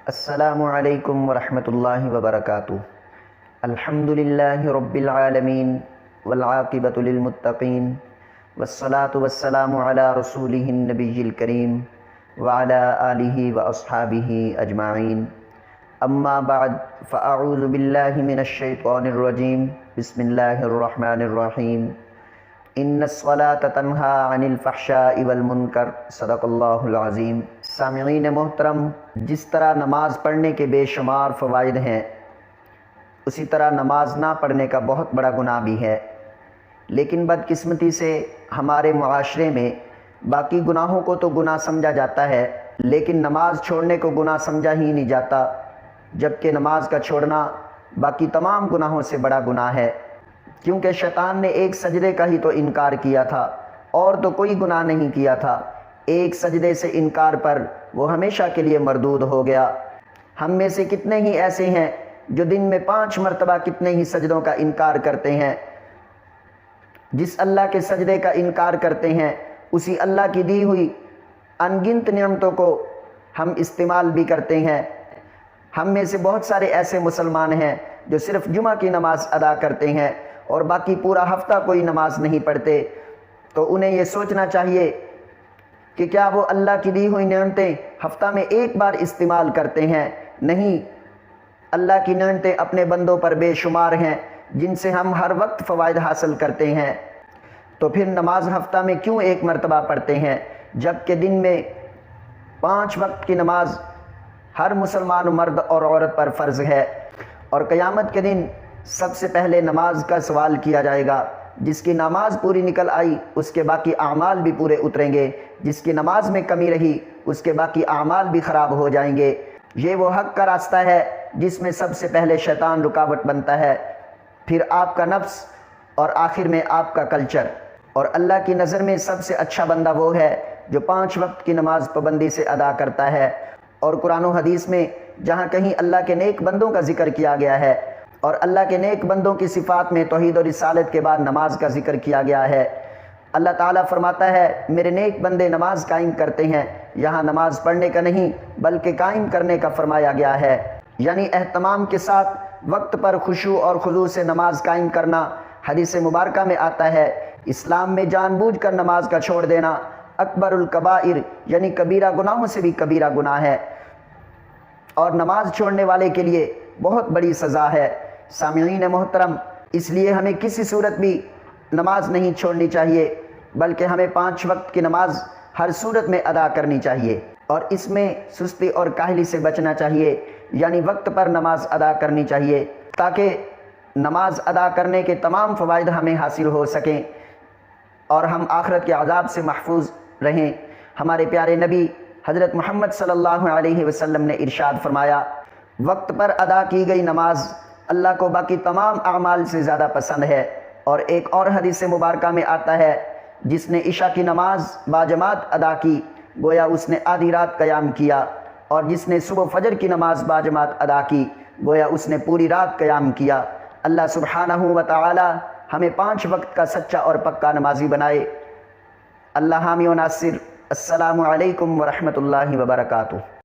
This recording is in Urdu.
السلام علیکم ورحمۃ اللہ وبرکاتہ۔ الحمد للہ رب العالمین والعاقبۃ للمتقین والصلاة والسلام علی رسولہ النبی الکریم وعلی آلہ واصحابہ اجمعین، اما بعد فاعوذ باللہ من الشیطان الرجیم، بسم اللہ الرحمن الرحیم۔ ان الصلاۃ تنہی عن الفحشاء والمنکر، صدق اللہ العظیم۔ سامعین محترم، جس طرح نماز پڑھنے کے بے شمار فوائد ہیں، اسی طرح نماز نہ پڑھنے کا بہت بڑا گناہ بھی ہے۔ لیکن بدقسمتی سے ہمارے معاشرے میں باقی گناہوں کو تو گناہ سمجھا جاتا ہے، لیکن نماز چھوڑنے کو گناہ سمجھا ہی نہیں جاتا، جبکہ نماز کا چھوڑنا باقی تمام گناہوں سے بڑا گناہ ہے، کیونکہ شیطان نے ایک سجدے کا ہی تو انکار کیا تھا اور تو کوئی گناہ نہیں کیا تھا۔ ایک سجدے سے انکار پر وہ ہمیشہ کے لیے مردود ہو گیا۔ ہم میں سے کتنے ہی ایسے ہیں جو دن میں 5 مرتبہ کتنے ہی سجدوں کا انکار کرتے ہیں۔ جس اللہ کے سجدے کا انکار کرتے ہیں، اسی اللہ کی دی ہوئی ان گنت نعمتوں کو ہم استعمال بھی کرتے ہیں۔ ہم میں سے بہت سارے ایسے مسلمان ہیں جو صرف جمعہ کی نماز ادا کرتے ہیں اور باقی پورا ہفتہ کوئی نماز نہیں پڑھتے، تو انہیں یہ سوچنا چاہیے کہ کیا وہ اللہ کی دی ہوئی نعمتیں ہفتہ میں ایک بار استعمال کرتے ہیں؟ نہیں، اللہ کی نعمتیں اپنے بندوں پر بے شمار ہیں، جن سے ہم ہر وقت فوائد حاصل کرتے ہیں۔ تو پھر نماز ہفتہ میں کیوں ایک مرتبہ پڑھتے ہیں، جبکہ دن میں 5 وقت کی نماز ہر مسلمان مرد اور عورت پر فرض ہے، اور قیامت کے دن سب سے پہلے نماز کا سوال کیا جائے گا۔ جس کی نماز پوری نکل آئی، اس کے باقی اعمال بھی پورے اتریں گے، جس کی نماز میں کمی رہی، اس کے باقی اعمال بھی خراب ہو جائیں گے۔ یہ وہ حق کا راستہ ہے جس میں سب سے پہلے شیطان رکاوٹ بنتا ہے، پھر آپ کا نفس اور آخر میں آپ کا کلچر۔ اور اللہ کی نظر میں سب سے اچھا بندہ وہ ہے جو 5 وقت کی نماز پابندی سے ادا کرتا ہے۔ اور قرآن و حدیث میں جہاں کہیں اللہ کے نیک بندوں کا ذکر کیا گیا ہے اور اللہ کے نیک بندوں کی صفات میں توحید و رسالت کے بعد نماز کا ذکر کیا گیا ہے، اللہ تعالیٰ فرماتا ہے میرے نیک بندے نماز قائم کرتے ہیں۔ یہاں نماز پڑھنے کا نہیں بلکہ قائم کرنے کا فرمایا گیا ہے، یعنی اہتمام کے ساتھ وقت پر خشوع اور خضوع سے نماز قائم کرنا۔ حدیث مبارکہ میں آتا ہے اسلام میں جان بوجھ کر نماز کا چھوڑ دینا اکبر الکبائر، یعنی کبیرہ گناہوں سے بھی کبیرہ گناہ ہے، اور نماز چھوڑنے والے کے لیے بہت بڑی سزا ہے۔ سامعین محترم، اس لیے ہمیں کسی صورت بھی نماز نہیں چھوڑنی چاہیے، بلکہ ہمیں 5 وقت کی نماز ہر صورت میں ادا کرنی چاہیے، اور اس میں سستی اور کاہلی سے بچنا چاہیے، یعنی وقت پر نماز ادا کرنی چاہیے، تاکہ نماز ادا کرنے کے تمام فوائد ہمیں حاصل ہو سکیں اور ہم آخرت کے عذاب سے محفوظ رہیں۔ ہمارے پیارے نبی حضرت محمد صلی اللہ علیہ وسلم نے ارشاد فرمایا، وقت پر ادا کی گئی نماز اللہ کو باقی تمام اعمال سے زیادہ پسند ہے۔ اور ایک اور حدیث مبارکہ میں آتا ہے جس نے عشاء کی نماز باجماعت ادا کی گویا اس نے آدھی رات قیام کیا، اور جس نے صبح فجر کی نماز باجماعت ادا کی گویا اس نے پوری رات قیام کیا۔ اللہ سبحانہ و تعالی ہمیں 5 وقت کا سچا اور پکا نمازی بنائے۔ اللہ حامی و ناصر۔ السلام علیکم ورحمۃ اللہ وبرکاتہ۔